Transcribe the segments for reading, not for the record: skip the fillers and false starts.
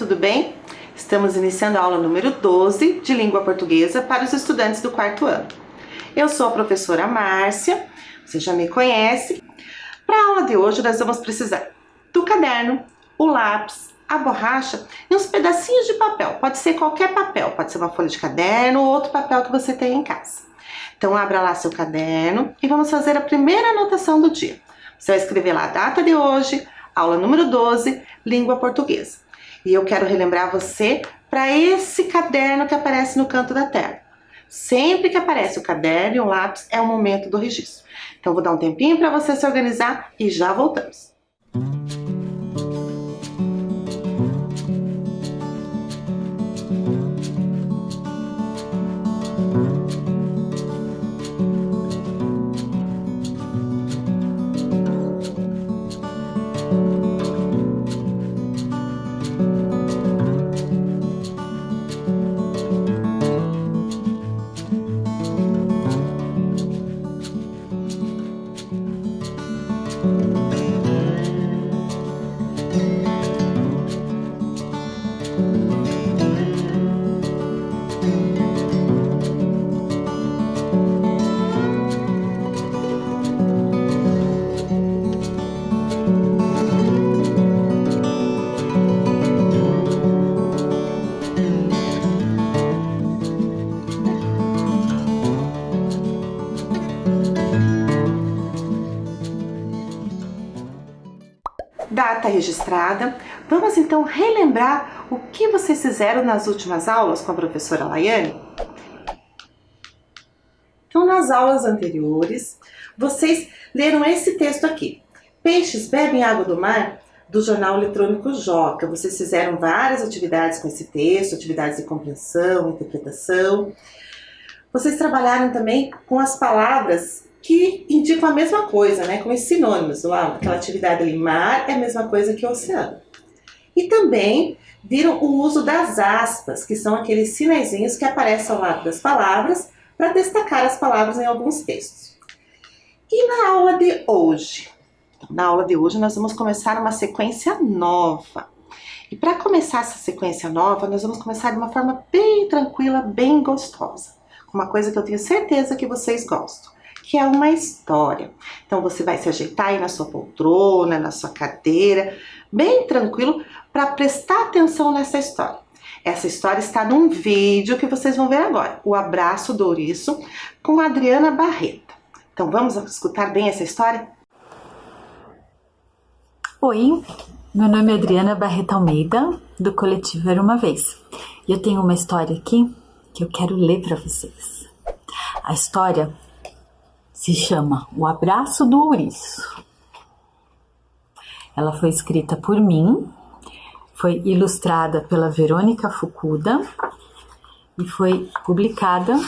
tudo bem? Estamos iniciando a aula número 12 de língua portuguesa para os estudantes do quarto ano. Eu sou a professora Márcia, você já me conhece. Para a aula de hoje nós vamos precisar do caderno, o lápis, a borracha e uns pedacinhos de papel. Pode ser qualquer papel, pode ser uma folha de caderno ou outro papel que você tem em casa. Então abra lá seu caderno e vamos fazer a primeira anotação do dia. Você vai escrever lá a data de hoje, aula número 12, língua portuguesa. E eu quero relembrar você para esse caderno que aparece no canto da tela. Sempre que aparece o caderno e o lápis é o momento do registro. Então vou dar um tempinho para você se organizar e já voltamos. Data registrada. Vamos então relembrar o que vocês fizeram nas últimas aulas com a professora Laiane? Então, nas aulas anteriores, vocês leram esse texto aqui. Peixes bebem água do mar, do jornal eletrônico Joca. Vocês fizeram várias atividades com esse texto, atividades de compreensão, interpretação. Vocês trabalharam também com as palavras que indicam a mesma coisa, né? Com os sinônimos lá, aquela atividade ali, mar é a mesma coisa que oceano. E também viram o uso das aspas, que são aqueles sinaizinhos que aparecem ao lado das palavras para destacar as palavras em alguns textos. E na aula de hoje? Na aula de hoje nós vamos começar uma sequência nova. E para começar essa sequência nova, nós vamos começar de uma forma bem tranquila, bem gostosa. Uma coisa que eu tenho certeza que vocês gostam, que é uma história. Então você vai se ajeitar aí na sua poltrona, na sua cadeira, bem tranquilo, para prestar atenção nessa história. Essa história está num vídeo que vocês vão ver agora, O Abraço do Ouriço, com a Adriana Barreto. Então vamos escutar bem essa história? Oi, meu nome é Adriana Barreto Almeida, do coletivo Era Uma Vez. E eu tenho uma história aqui que eu quero ler para vocês. A história se chama O Abraço do Ouriço. Ela foi escrita por mim, foi ilustrada pela Verônica Fukuda e foi publicada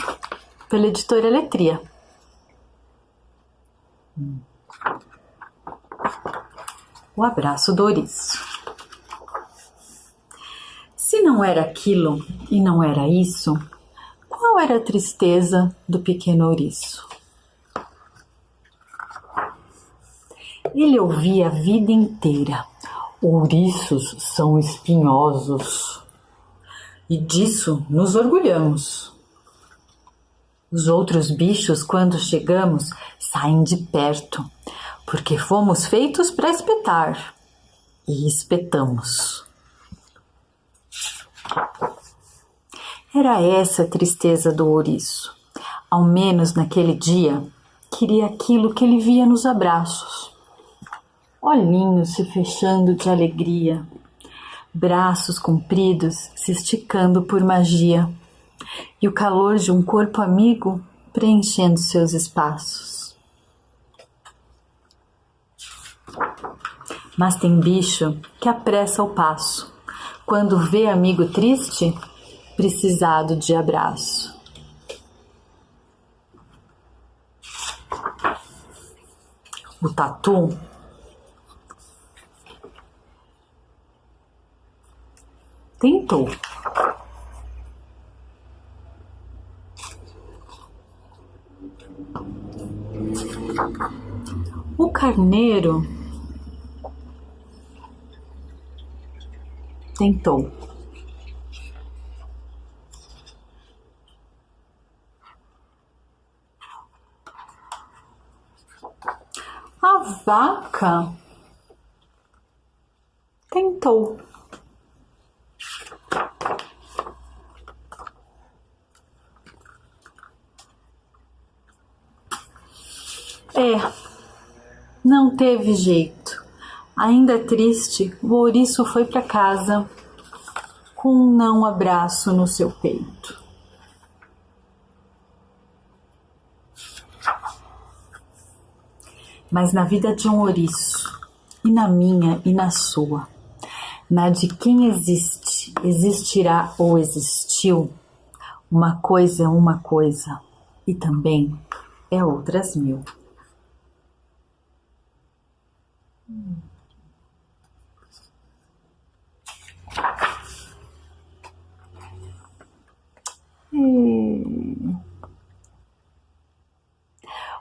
pela editora Letria. O Abraço do Ouriço. Se não era aquilo e não era isso, qual era a tristeza do pequeno ouriço? Ele ouvia a vida inteira: ouriços são espinhosos. E disso nos orgulhamos. Os outros bichos, quando chegamos, saem de perto, porque fomos feitos para espetar. E espetamos. Era essa a tristeza do ouriço. Ao menos naquele dia, queria aquilo que ele via nos abraços. Olhinhos se fechando de alegria, braços compridos se esticando por magia, e o calor de um corpo amigo preenchendo seus espaços. Mas tem bicho que apressa o passo, quando vê amigo triste, precisado de abraço. O tatu tentou. O carneiro tentou. A vaca tentou. Não teve jeito. Ainda triste, o ouriço foi para casa com um não abraço no seu peito. Mas na vida de um ouriço, e na minha e na sua, na de quem existe, existirá ou existiu, uma coisa é uma coisa, e também é outras mil.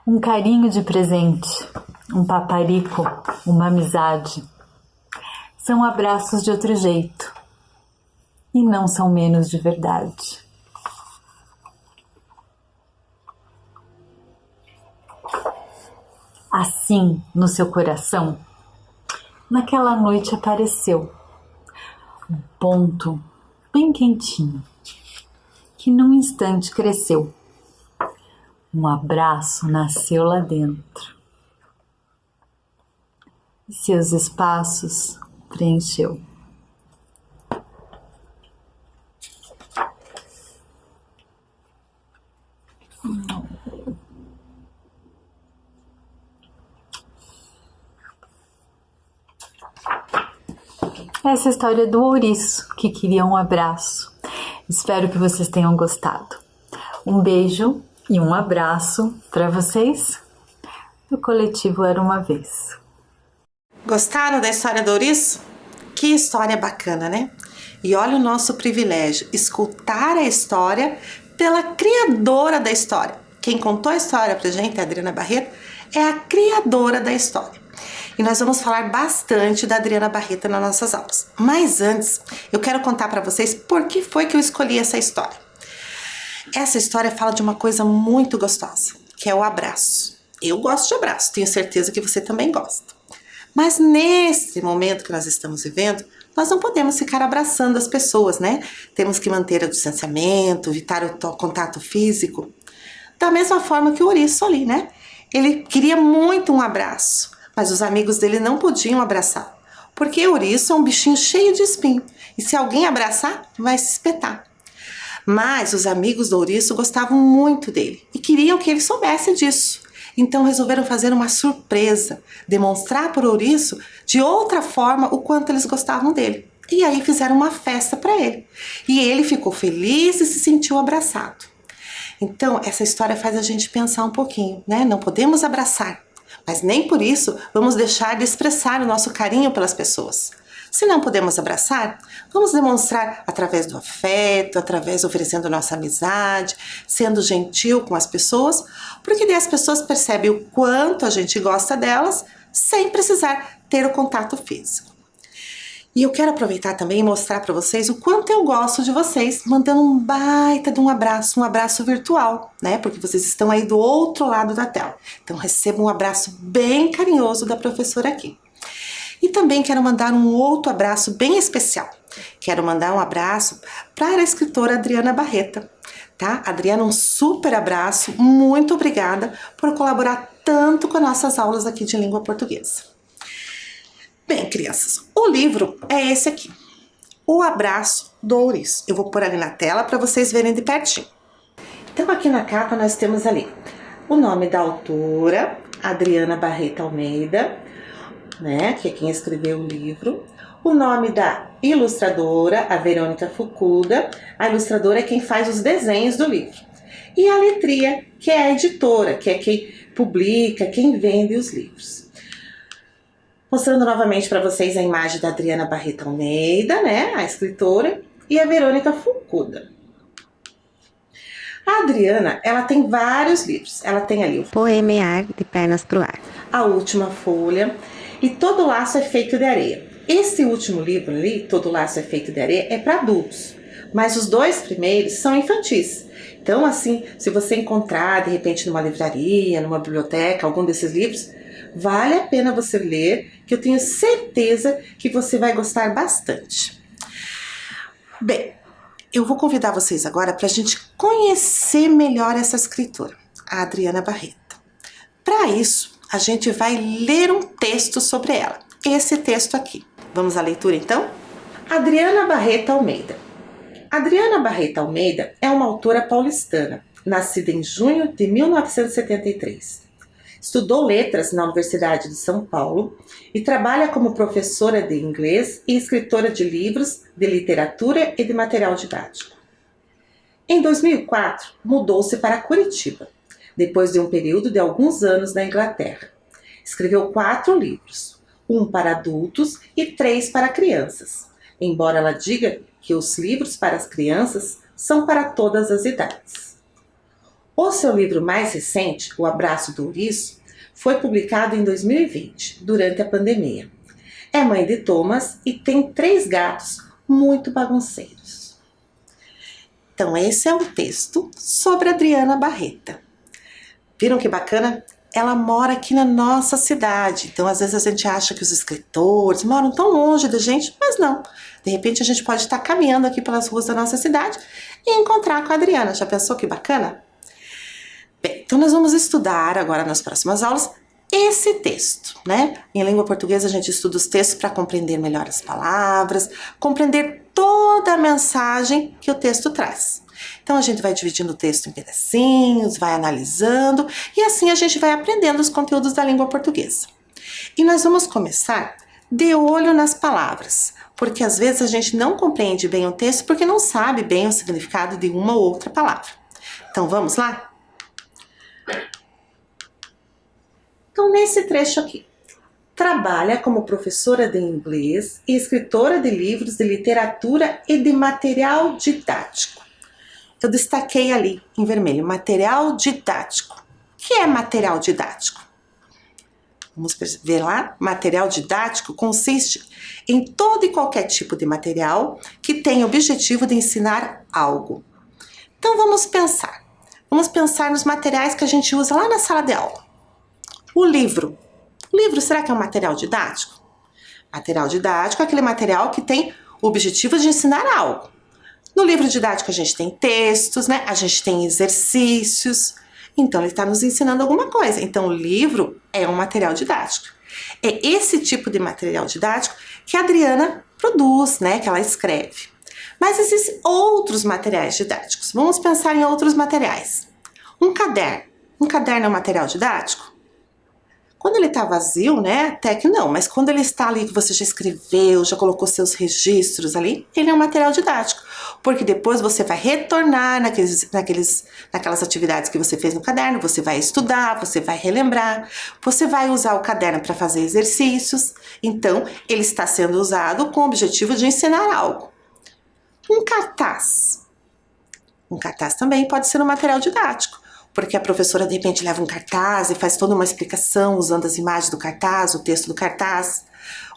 Um carinho de presente, um paparico, uma amizade. São abraços de outro jeito e não são menos de verdade. Assim, no seu coração, naquela noite apareceu um ponto bem quentinho, que num instante cresceu. Um abraço nasceu lá dentro e seus espaços preencheu. Essa é a história do ouriço que queria um abraço. Espero que vocês tenham gostado. Um beijo e um abraço para vocês do Coletivo Era Uma Vez. Gostaram da história do ouriço? Que história bacana, né? E olha o nosso privilégio, escutar a história pela criadora da história. Quem contou a história pra gente, a Adriana Barreto, é a criadora da história. E nós vamos falar bastante da Adriana Barreto nas nossas aulas. Mas antes, eu quero contar para vocês por que foi que eu escolhi essa história. Essa história fala de uma coisa muito gostosa, que é o abraço. Eu gosto de abraço, tenho certeza que você também gosta. Mas nesse momento que nós estamos vivendo, nós não podemos ficar abraçando as pessoas, né? Temos que manter o distanciamento, evitar o contato físico. Da mesma forma que o ouriço ali, né? Ele queria muito um abraço, mas os amigos dele não podiam abraçar, porque o ouriço é um bichinho cheio de espinho, e se alguém abraçar, vai se espetar. Mas os amigos do ouriço gostavam muito dele e queriam que ele soubesse disso. Então resolveram fazer uma surpresa, demonstrar para o ouriço de outra forma o quanto eles gostavam dele. E aí fizeram uma festa para ele. E ele ficou feliz e se sentiu abraçado. Então essa história faz a gente pensar um pouquinho, né? Não podemos abraçar, mas nem por isso vamos deixar de expressar o nosso carinho pelas pessoas. Se não podemos abraçar, vamos demonstrar através do afeto, através de oferecendo nossa amizade, sendo gentil com as pessoas, porque daí as pessoas percebem o quanto a gente gosta delas, sem precisar ter o contato físico. E eu quero aproveitar também e mostrar para vocês o quanto eu gosto de vocês, mandando um baita de um abraço virtual, né? Porque vocês estão aí do outro lado da tela. Então recebam um abraço bem carinhoso da professora aqui. E também quero mandar um outro abraço bem especial. Quero mandar um abraço para a escritora Adriana Barreto, tá? Adriana, um super abraço, muito obrigada por colaborar tanto com as nossas aulas aqui de língua portuguesa. Bem, crianças, o livro é esse aqui, O Abraço do Ouriço. Eu vou pôr ali na tela para vocês verem de pertinho. Então aqui na capa nós temos ali o nome da autora, Adriana Barreto Almeida, né, que é quem escreveu o livro, o nome da ilustradora, a Verônica Fukuda, a ilustradora é quem faz os desenhos do livro, e a Letria, que é a editora, que é quem publica, quem vende os livros. Mostrando novamente para vocês a imagem da Adriana Barreto Almeida, né, a escritora, e a Verônica Fukuda. A Adriana, ela tem vários livros, ela tem ali o Poemear de Pernas pro Ar, A Última Folha, e Todo Laço é Feito de Areia. Esse último livro ali, Todo Laço é Feito de Areia, é para adultos, mas os 2 primeiros são infantis. Então, assim, se você encontrar de repente numa livraria, numa biblioteca, algum desses livros, vale a pena você ler, que eu tenho certeza que você vai gostar bastante. Bem, eu vou convidar vocês agora para a gente conhecer melhor essa escritora, a Adriana Barreto. Para isso, a gente vai ler um texto sobre ela, esse texto aqui. Vamos à leitura então? Adriana Barreto Almeida. Adriana Barreto Almeida é uma autora paulistana, nascida em junho de 1973. Estudou letras na Universidade de São Paulo e trabalha como professora de inglês e escritora de livros, de literatura e de material didático. Em 2004, mudou-se para Curitiba, depois de um período de alguns anos na Inglaterra. Escreveu 4 livros, 1 para adultos e 3 para crianças, embora ela diga que os livros para as crianças são para todas as idades. O seu livro mais recente, O Abraço do Ouriço, foi publicado em 2020, durante a pandemia. É mãe de Thomas e tem 3 gatos muito bagunceiros. Então esse é um texto sobre Adriana Barreto. Viram que bacana? Ela mora aqui na nossa cidade, então às vezes a gente acha que os escritores moram tão longe da gente, mas não. De repente a gente pode estar caminhando aqui pelas ruas da nossa cidade e encontrar com a Adriana. Já pensou que bacana? Bem, então nós vamos estudar agora nas próximas aulas esse texto, né? Em língua portuguesa a gente estuda os textos para compreender melhor as palavras, compreender toda a mensagem que o texto traz. Então a gente vai dividindo o texto em pedacinhos, vai analisando e assim a gente vai aprendendo os conteúdos da língua portuguesa. E nós vamos começar de olho nas palavras, porque às vezes a gente não compreende bem o texto porque não sabe bem o significado de uma ou outra palavra. Então vamos lá? Então nesse trecho aqui, trabalha como professora de inglês e escritora de livros de literatura e de material didático. Eu destaquei ali em vermelho, material didático. O que é material didático? Vamos ver lá. Material didático consiste em todo e qualquer tipo de material que tenha o objetivo de ensinar algo. Então vamos pensar. Vamos pensar nos materiais que a gente usa lá na sala de aula. O livro. O livro, será que é um material didático? Material didático é aquele material que tem o objetivo de ensinar algo. No livro didático a gente tem textos, né? A gente tem exercícios. Então ele está nos ensinando alguma coisa. Então o livro é um material didático. É esse tipo de material didático que a Adriana produz, né? Que ela escreve. Mas existem outros materiais didáticos. Vamos pensar em outros materiais. Um caderno. Um caderno é um material didático? Quando ele está vazio, né, até que não, mas quando ele está ali que você já escreveu, já colocou seus registros ali, ele é um material didático, porque depois você vai retornar naquelas atividades que você fez no caderno, você vai estudar, você vai relembrar, você vai usar o caderno para fazer exercícios, então ele está sendo usado com o objetivo de ensinar algo. Um cartaz também pode ser um material didático, porque a professora de repente leva um cartaz e faz toda uma explicação usando as imagens do cartaz, o texto do cartaz.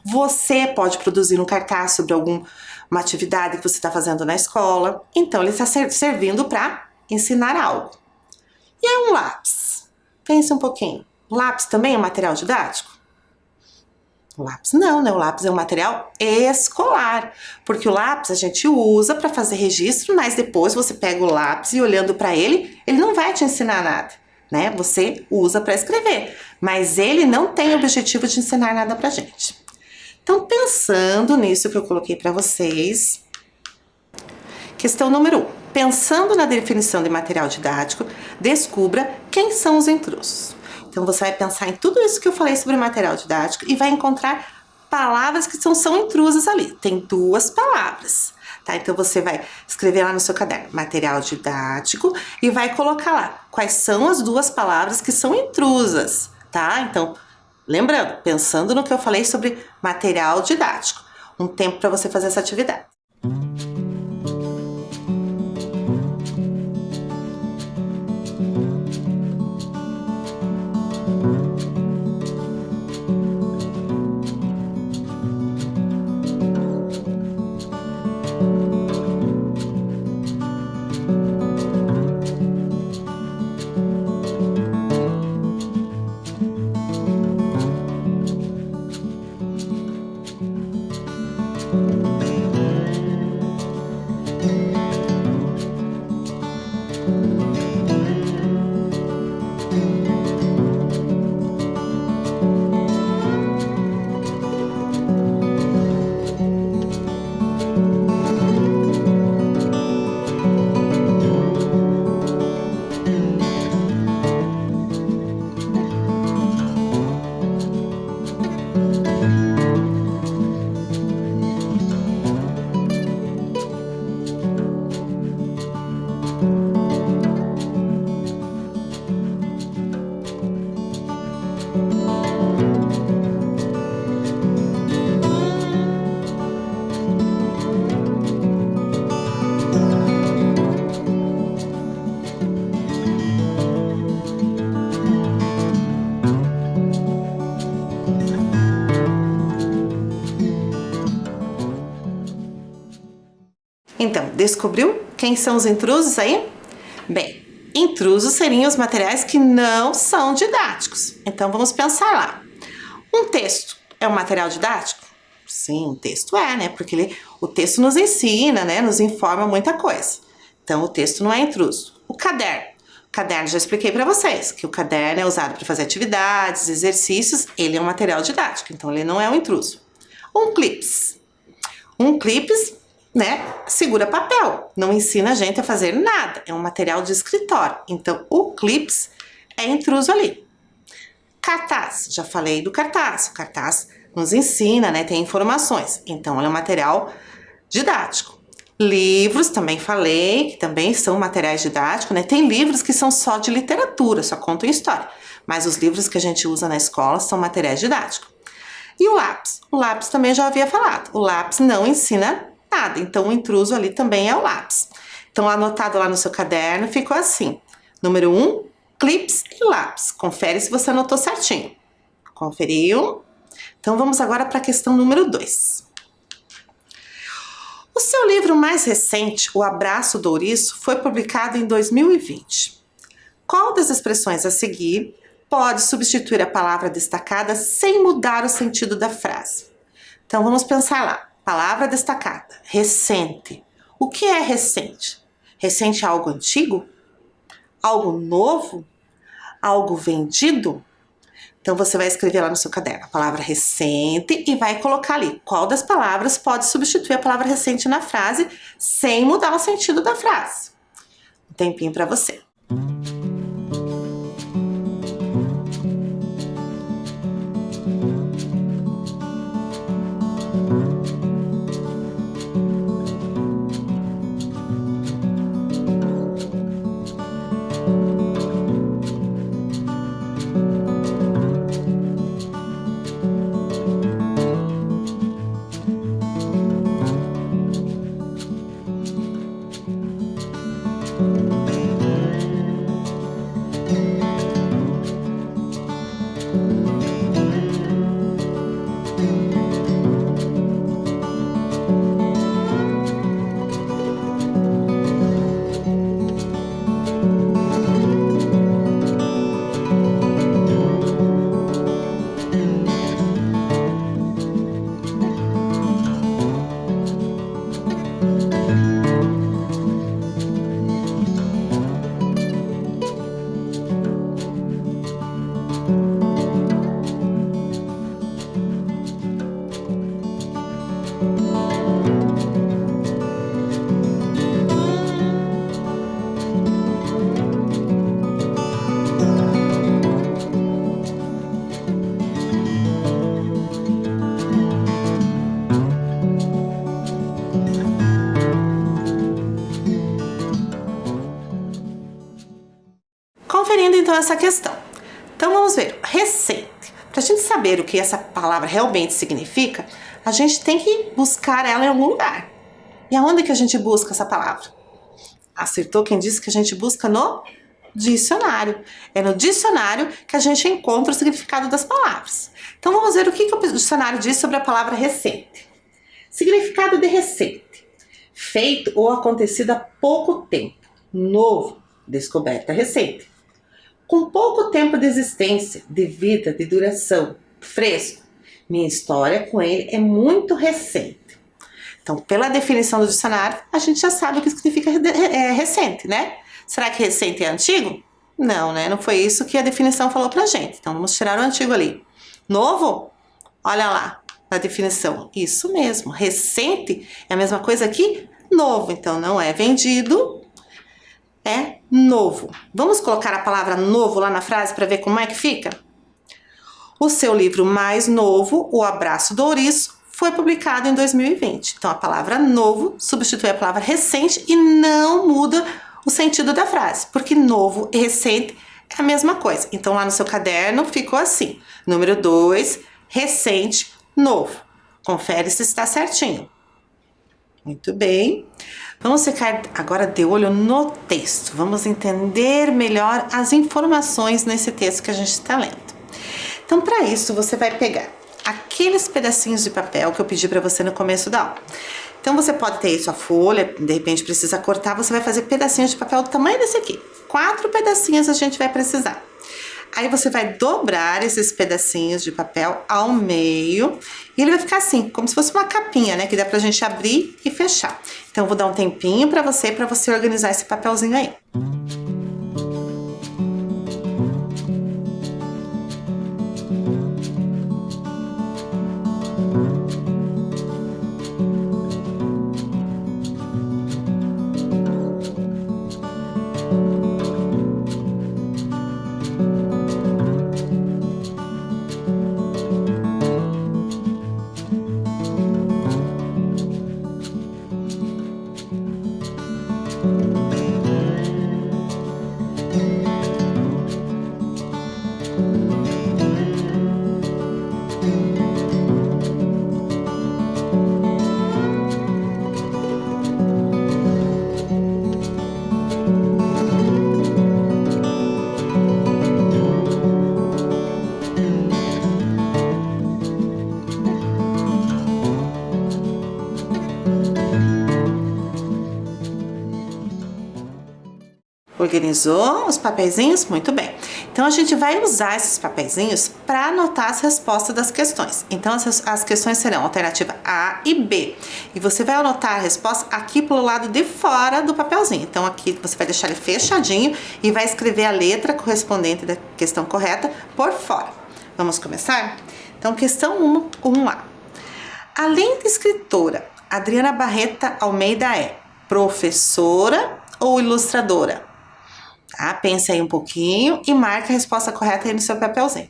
Você pode produzir um cartaz sobre alguma atividade que você está fazendo na escola. Então ele está servindo para ensinar algo. E é um lápis. Pense um pouquinho. O lápis também é um material didático? O lápis não, né? O lápis é um material escolar, porque o lápis a gente usa para fazer registro, mas depois você pega o lápis e olhando para ele, ele não vai te ensinar nada, né? Você usa para escrever, mas ele não tem o objetivo de ensinar nada pra gente. Então, pensando nisso que eu coloquei para vocês, questão número 1. Pensando na definição de material didático, descubra quem são os intrusos. Então você vai pensar em tudo isso que eu falei sobre material didático e vai encontrar palavras que são intrusas ali. Tem 2 palavras, tá? Então você vai escrever lá no seu caderno, material didático, e vai colocar lá quais são as 2 palavras que são intrusas, tá? Então, lembrando, pensando no que eu falei sobre material didático, um tempo para você fazer essa atividade. Então, descobriu quem são os intrusos aí? Bem, intrusos seriam os materiais que não são didáticos. Então, vamos pensar lá. Um texto é um material didático? Sim, um texto é, né? Porque o texto nos ensina, né? Nos informa muita coisa. Então, o texto não é intruso. O caderno. O caderno, já expliquei para vocês, que o caderno é usado para fazer atividades, exercícios. Ele é um material didático, então ele não é um intruso. Um clips. Um clips, né? Segura papel. Não ensina a gente a fazer nada. É um material de escritório. Então, o clips é intruso ali. Cartaz, já falei do cartaz. O cartaz nos ensina, né? Tem informações. Então, ele é um material didático. Livros, também falei, que também são materiais didáticos, né? Tem livros que são só de literatura, só contam história. Mas os livros que a gente usa na escola são materiais didáticos. E o lápis? O lápis também já havia falado. O lápis não ensina nada. Então, o intruso ali também é o lápis. Então, anotado lá no seu caderno, ficou assim. Número 1, clips e lápis. Confere se você anotou certinho. Conferiu? Então, vamos agora para a questão número 2. O seu livro mais recente, O Abraço do Ouriço, foi publicado em 2020. Qual das expressões a seguir pode substituir a palavra destacada sem mudar o sentido da frase? Então, vamos pensar lá. Palavra destacada, recente. O que é recente? Recente é algo antigo? Algo novo? Algo vendido? Então, você vai escrever lá no seu caderno a palavra recente e vai colocar ali qual das palavras pode substituir a palavra recente na frase sem mudar o sentido da frase. Um tempinho para você. Conferindo então essa questão. Então vamos ver, recente. Para a gente saber o que essa palavra realmente significa, a gente tem que buscar ela em algum lugar. E aonde que a gente busca essa palavra? Acertou quem disse que a gente busca no dicionário. É no dicionário que a gente encontra o significado das palavras. Então vamos ver o que o dicionário diz sobre a palavra recente. Significado de recente: feito ou acontecido há pouco tempo. Novo, descoberta recente. Com pouco tempo de existência, de vida, de duração, fresco. Minha história com ele é muito recente. Então, pela definição do dicionário, a gente já sabe o que significa recente, né? Será que recente é antigo? Não, né? Não foi isso que a definição falou pra gente. Então, vamos tirar o antigo ali. Novo? Olha lá, a definição. Isso mesmo. Recente é a mesma coisa que novo. Então, não é vendido, é novo. Vamos colocar a palavra novo lá na frase para ver como é que fica? O seu livro mais novo, O Abraço do Ouriço, foi publicado em 2020. Então, a palavra novo substitui a palavra recente e não muda o sentido da frase, porque novo e recente é a mesma coisa. Então, lá no seu caderno ficou assim. Número 2, recente, novo. Confere se está certinho. Muito bem. Vamos ficar agora de olho no texto. Vamos entender melhor as informações nesse texto que a gente está lendo. Então, para isso, você vai pegar aqueles pedacinhos de papel que eu pedi para você no começo da aula. Então você pode ter isso a folha, de repente precisa cortar, você vai fazer pedacinhos de papel do tamanho desse aqui. 4 pedacinhos a gente vai precisar. Aí você vai dobrar esses pedacinhos de papel ao meio e ele vai ficar assim, como se fosse uma capinha, né? Que dá pra gente abrir e fechar. Então eu vou dar um tempinho pra você organizar esse papelzinho aí. Organizou os papeizinhos? Muito bem. Então, a gente vai usar esses papeizinhos para anotar as respostas das questões. Então, as questões serão alternativa A e B. E você vai anotar a resposta aqui pelo lado de fora do papelzinho. Então, aqui você vai deixar ele fechadinho e vai escrever a letra correspondente da questão correta por fora. Vamos começar? Então, questão 1A. Além de escritora, Adriana Barreta Almeida é professora ou ilustradora? Tá? Pensa aí um pouquinho e marca a resposta correta aí no seu papelzinho.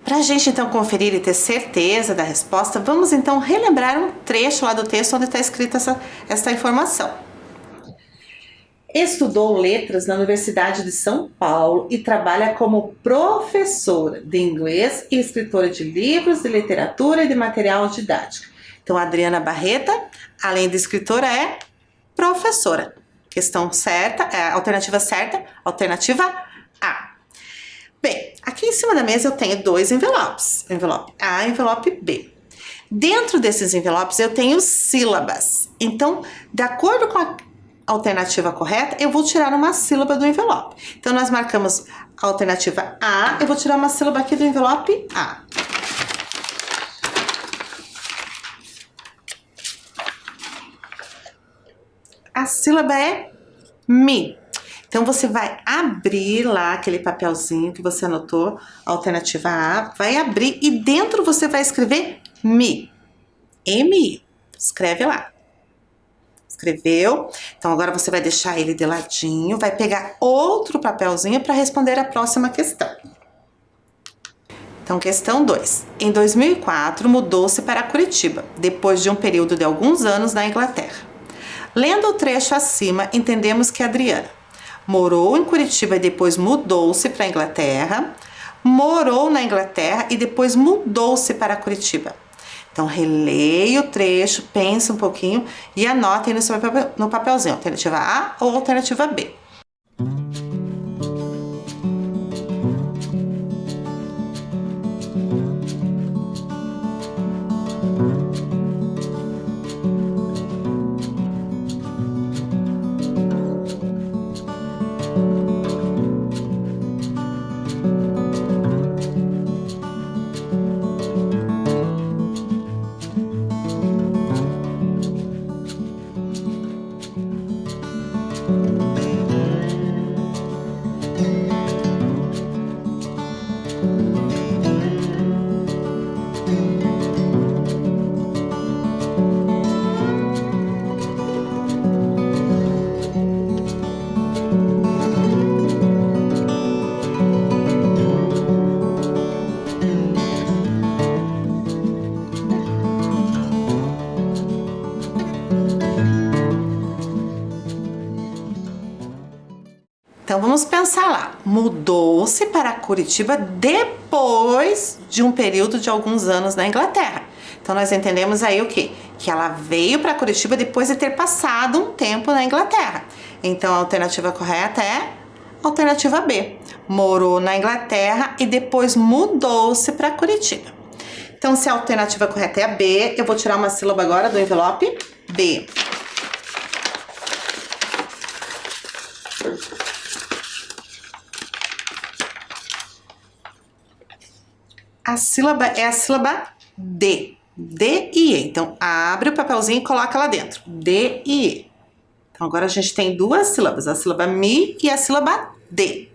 Para a gente então conferir e ter certeza da resposta, vamos então relembrar um trecho lá do texto onde está escrita essa informação. Estudou letras na Universidade de São Paulo e trabalha como professora de inglês e escritora de livros de literatura e de material didático. Então, a Adriana Barreta, além de escritora, é professora. Questão certa, alternativa certa, alternativa A. Bem, aqui em cima da mesa eu tenho 2 envelopes, envelope A e envelope B. Dentro desses envelopes eu tenho sílabas. Então, de acordo com a alternativa correta, eu vou tirar uma sílaba do envelope. Então, nós marcamos a alternativa A, eu vou tirar uma sílaba aqui do envelope A. A sílaba é mi. Então, você vai abrir lá aquele papelzinho que você anotou, a alternativa A, vai abrir e dentro você vai escrever mi. M-I. Escreve lá. Escreveu? Então, agora você vai deixar ele de ladinho, vai pegar outro papelzinho para responder a próxima questão. Então, questão 2. Em 2004, mudou-se para Curitiba, depois de um período de alguns anos na Inglaterra. Lendo o trecho acima, entendemos que Adriana morou em Curitiba e depois mudou-se para a Inglaterra, morou na Inglaterra e depois mudou-se para Curitiba. Então, releia o trecho, pensa um pouquinho e anote aí no papelzinho, alternativa A ou alternativa B. Então vamos pensar lá. Mudou-se para Curitiba depois de um período de alguns anos na Inglaterra. Então nós entendemos aí o quê? Que ela veio para Curitiba depois de ter passado um tempo na Inglaterra. Então a alternativa correta é a alternativa B. Morou na Inglaterra e depois mudou-se para Curitiba. Então se a alternativa correta é a B, eu vou tirar uma sílaba agora do envelope B. A sílaba é a sílaba D. D e E. Então, abre o papelzinho e coloca lá dentro. D e E. Então, agora a gente tem duas sílabas. A sílaba Mi e a sílaba D.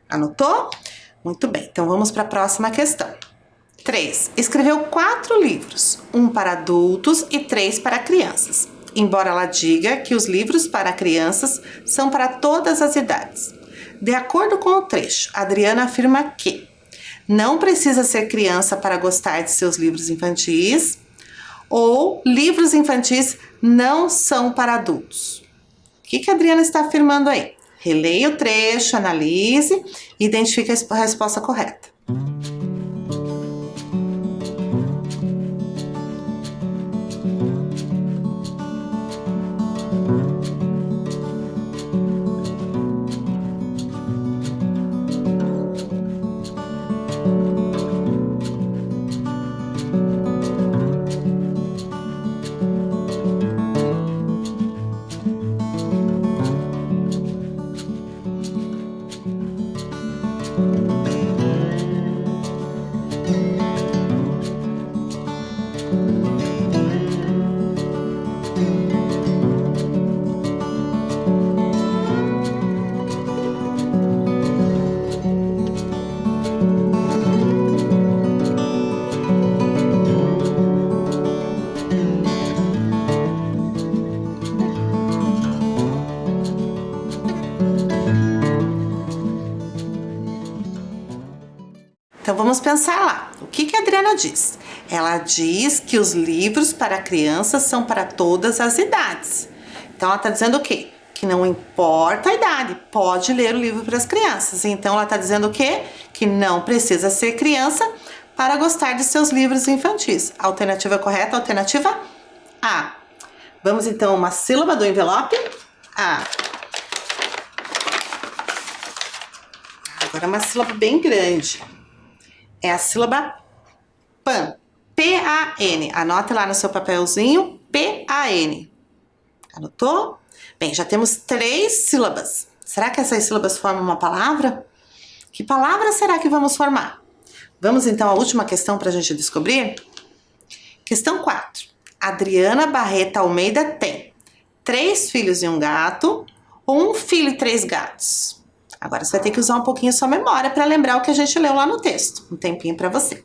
Anotou? Muito bem. Então, vamos para a próxima questão. 3. Escreveu 4 livros. 1 para adultos e 3 para crianças. Embora ela diga que os livros para crianças são para todas as idades. De acordo com o trecho, Adriana afirma que não precisa ser criança para gostar de seus livros infantis, ou livros infantis não são para adultos. O que a Adriana está afirmando aí? Releia o trecho, analise e identifique a resposta correta. Então vamos pensar lá. O que a Adriana diz? Ela diz que os livros para crianças são para todas as idades. Então ela está dizendo o quê? Que não importa a idade, pode ler o livro para as crianças. Então ela está dizendo o quê? Que não precisa ser criança para gostar de seus livros infantis. A alternativa correta, a alternativa A. Vamos então uma sílaba do envelope. A. Agora uma sílaba bem grande. É a sílaba PAN. P-A-N. Anote lá no seu papelzinho. P-A-N. Anotou? Bem, já temos 3 sílabas. Será que essas sílabas formam uma palavra? Que palavra será que vamos formar? Vamos então à última questão para a gente descobrir? Questão 4. Adriana Barreta Almeida tem 3 filhos e um gato ou 1 filho e 3 gatos? Agora você vai ter que usar um pouquinho a sua memória para lembrar o que a gente leu lá no texto. Um tempinho para você.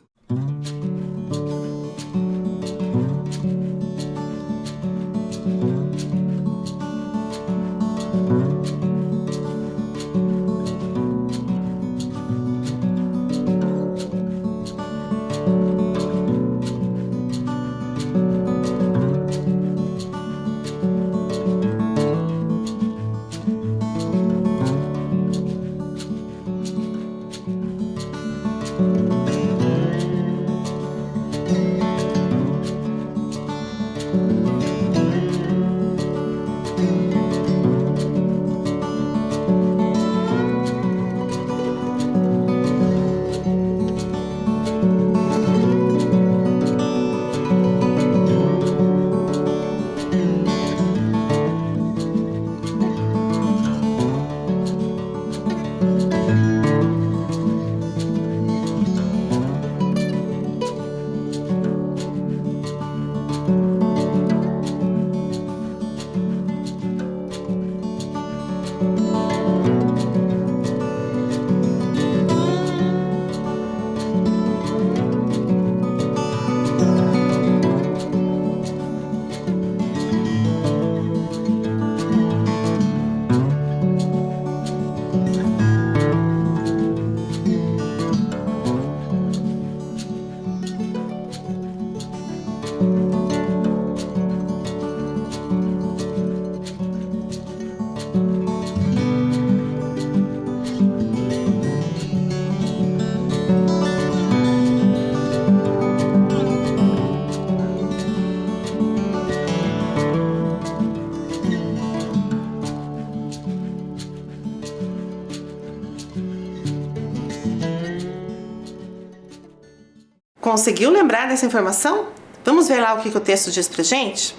Conseguiu lembrar dessa informação? Vamos ver lá o que o texto diz pra gente?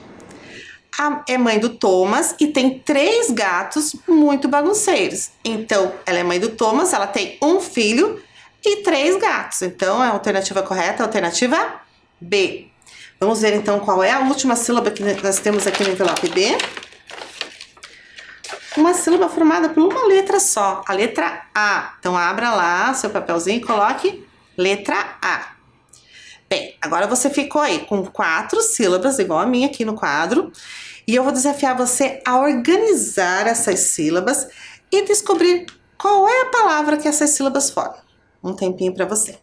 É mãe do Thomas e tem 3 gatos muito bagunceiros. Então, ela é mãe do Thomas, ela tem um filho e 3 gatos. Então, a alternativa correta é a alternativa B. Vamos ver então qual é a última sílaba que nós temos aqui no envelope B. Uma sílaba formada por uma letra só, a letra A. Então, abra lá seu papelzinho e coloque letra A. Bem, agora você ficou aí com 4 sílabas, igual a minha aqui no quadro. E eu vou desafiar você a organizar essas sílabas e descobrir qual é a palavra que essas sílabas formam. Um tempinho para você.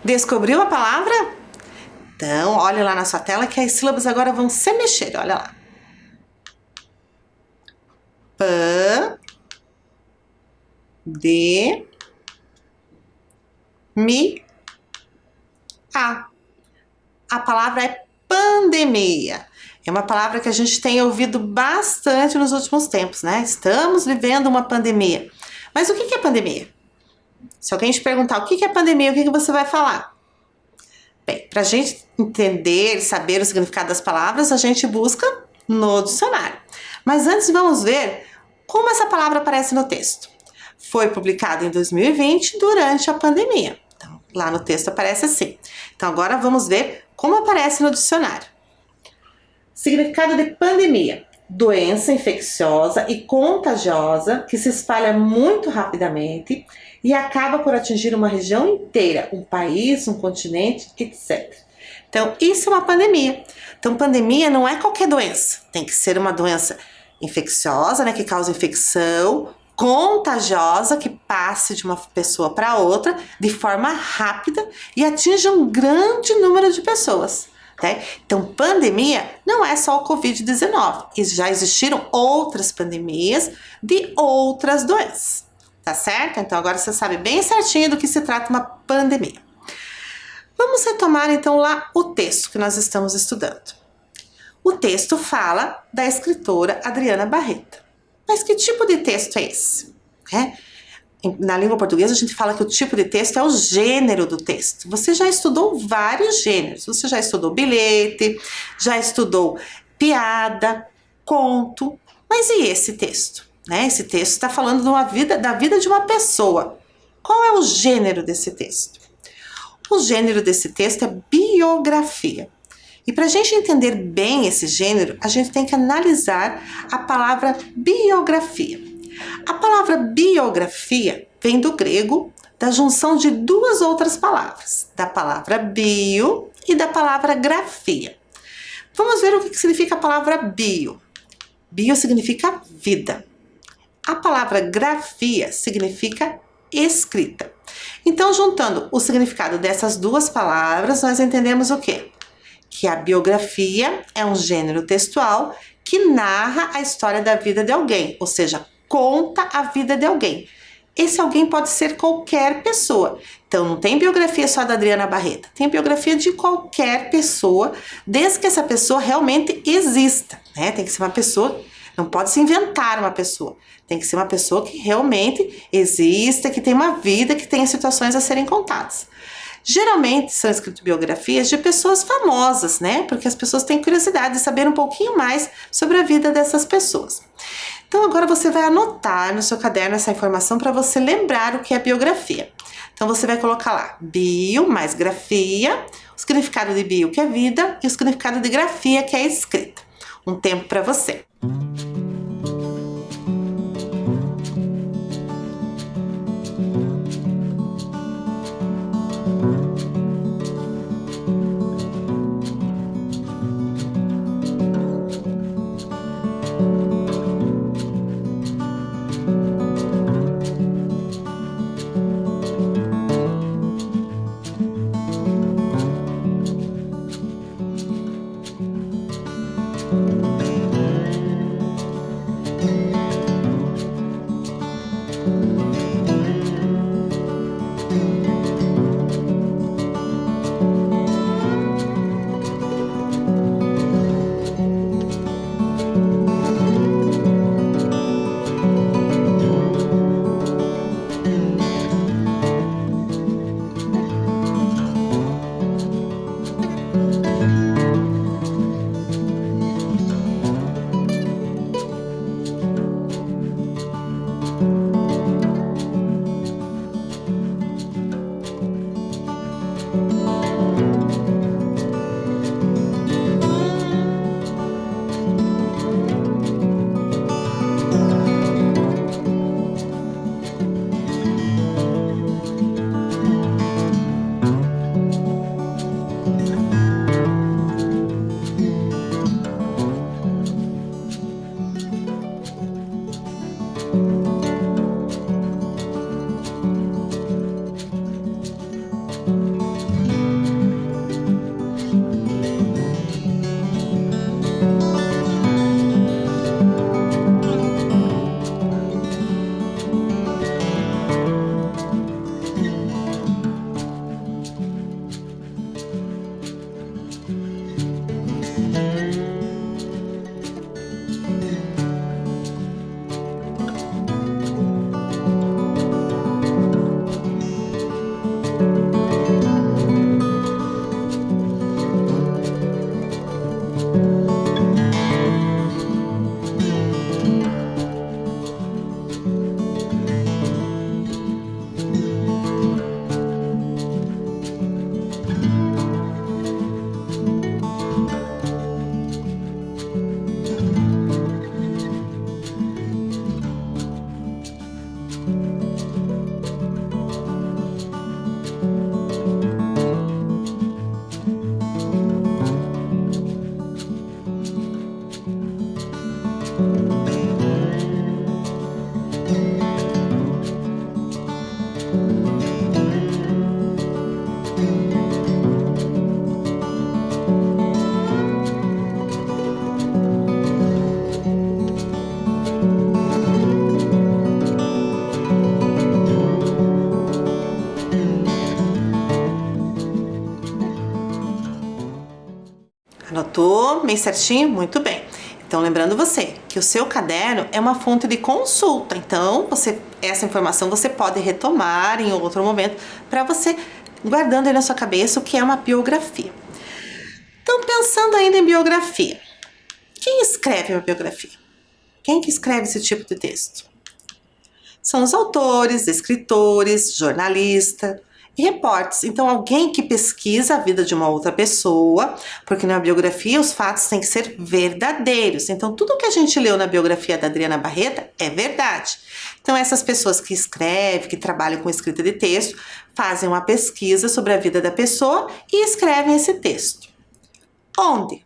Descobriu a palavra? Então, olha lá na sua tela que as sílabas agora vão se mexer, olha lá. Pandemia. A palavra é pandemia. É uma palavra que a gente tem ouvido bastante nos últimos tempos, né? Estamos vivendo uma pandemia. Mas o que é pandemia? Se alguém te perguntar o que é pandemia, o que você vai falar? Bem, para a gente entender e saber o significado das palavras, a gente busca no dicionário. Mas antes vamos ver como essa palavra aparece no texto. Foi publicado em 2020 durante a pandemia. Então, lá no texto aparece assim. Então agora vamos ver como aparece no dicionário. Significado de pandemia: doença infecciosa e contagiosa que se espalha muito rapidamente e acaba por atingir uma região inteira, um país, um continente, etc. Então, isso é uma pandemia. Então, pandemia não é qualquer doença. Tem que ser uma doença infecciosa, né, que causa infecção, contagiosa, que passe de uma pessoa para outra de forma rápida e atinja um grande número de pessoas. Então, pandemia não é só o Covid-19. Já existiram outras pandemias de outras doenças. Tá certo? Então, agora você sabe bem certinho do que se trata uma pandemia. Vamos retomar, então, lá o texto que nós estamos estudando. O texto fala da escritora Adriana Barreto. Mas que tipo de texto é esse? Na língua portuguesa, a gente fala que o tipo de texto é o gênero do texto. Você já estudou vários gêneros. Você já estudou bilhete, já estudou piada, conto. Mas e esse texto? Esse texto está falando da vida de uma pessoa. Qual é o gênero desse texto? O gênero desse texto é biografia. E para a gente entender bem esse gênero, a gente tem que analisar a palavra biografia. A palavra biografia vem do grego, da junção de duas outras palavras, da palavra bio e da palavra grafia. Vamos ver o que significa a palavra bio. Bio significa vida. A palavra grafia significa escrita. Então, juntando o significado dessas duas palavras, nós entendemos o quê? Que a biografia é um gênero textual que narra a história da vida de alguém, ou seja, conta a vida de alguém. Esse alguém pode ser qualquer pessoa. Então, não tem biografia só da Adriana Barreto, tem biografia de qualquer pessoa, desde que essa pessoa realmente exista, né? Tem que ser uma pessoa, não pode se inventar uma pessoa, tem que ser uma pessoa que realmente exista, que tem uma vida, que tenha situações a serem contadas. Geralmente são escritas biografias de pessoas famosas, né? Porque as pessoas têm curiosidade de saber um pouquinho mais sobre a vida dessas pessoas. Então agora você vai anotar no seu caderno essa informação para você lembrar o que é biografia. Então você vai colocar lá bio mais grafia, o significado de bio que é vida e o significado de grafia que é escrita. Um tempo para você. Anotou bem certinho? Muito bem. Então, lembrando você que o seu caderno é uma fonte de consulta. Então, essa informação você pode retomar em outro momento para você guardando aí na sua cabeça o que é uma biografia. Então, pensando ainda em biografia, quem escreve uma biografia? Quem que escreve esse tipo de texto? São os autores, escritores, jornalistas. e reportes. Então, alguém que pesquisa a vida de uma outra pessoa, porque na biografia os fatos têm que ser verdadeiros. Então, tudo que a gente leu na biografia da Adriana Barreta é verdade. Então, essas pessoas que escrevem, que trabalham com escrita de texto, fazem uma pesquisa sobre a vida da pessoa e escrevem esse texto. Onde?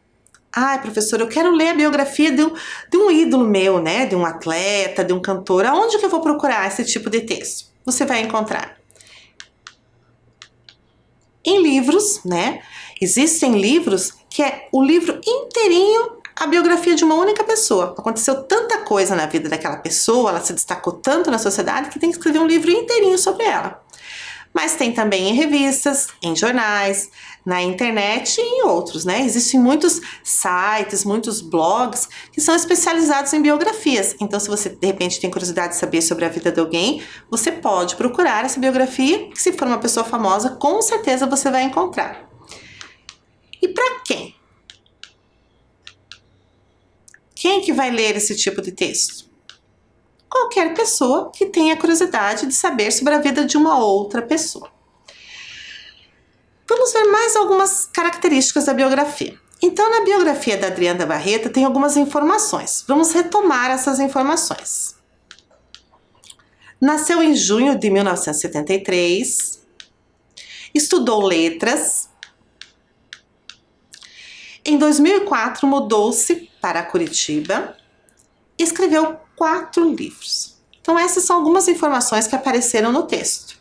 Ai, professor, eu quero ler a biografia de um ídolo meu, né? De um atleta, de um cantor. Aonde que eu vou procurar esse tipo de texto? Você vai encontrar em livros, né? Existem livros que é o livro inteirinho a biografia de uma única pessoa. Aconteceu tanta coisa na vida daquela pessoa, ela se destacou tanto na sociedade que tem que escrever um livro inteirinho sobre ela. Mas tem também em revistas, em jornais, na internet e em outros, né? Existem muitos sites, muitos blogs que são especializados em biografias. Então, se você, de repente, tem curiosidade de saber sobre a vida de alguém, você pode procurar essa biografia, que se for uma pessoa famosa, com certeza você vai encontrar. E para quem? Quem que vai ler esse tipo de texto? Qualquer pessoa que tenha curiosidade de saber sobre a vida de uma outra pessoa. Vamos ver mais algumas características da biografia. Então, na biografia da Adriana Barreta tem algumas informações. Vamos retomar essas informações. Nasceu em junho de 1973, estudou letras. Em 2004, mudou-se para Curitiba e escreveu 4 livros. Então, essas são algumas informações que apareceram no texto.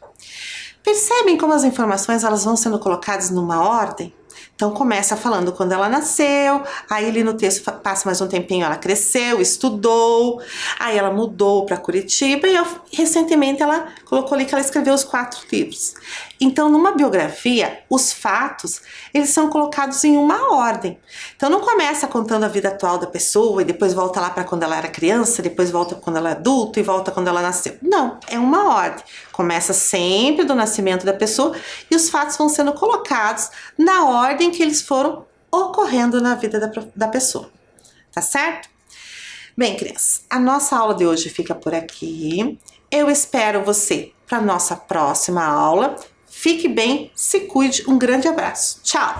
Percebem como as informações elas vão sendo colocadas numa ordem? Então, começa falando quando ela nasceu, aí ali no texto passa mais um tempinho, ela cresceu, estudou, aí ela mudou para Curitiba e recentemente ela colocou ali que ela escreveu os 4 livros. Então, numa biografia, os fatos, eles são colocados em uma ordem. Então, não começa contando a vida atual da pessoa e depois volta lá para quando ela era criança, depois volta quando ela é adulta e volta quando ela nasceu. Não, é uma ordem. Começa sempre do nascimento da pessoa e os fatos vão sendo colocados na ordem que eles foram ocorrendo na vida da pessoa. Tá certo? Bem, crianças, a nossa aula de hoje fica por aqui. Eu espero você para nossa próxima aula. Fique bem, se cuide, um grande abraço. Tchau!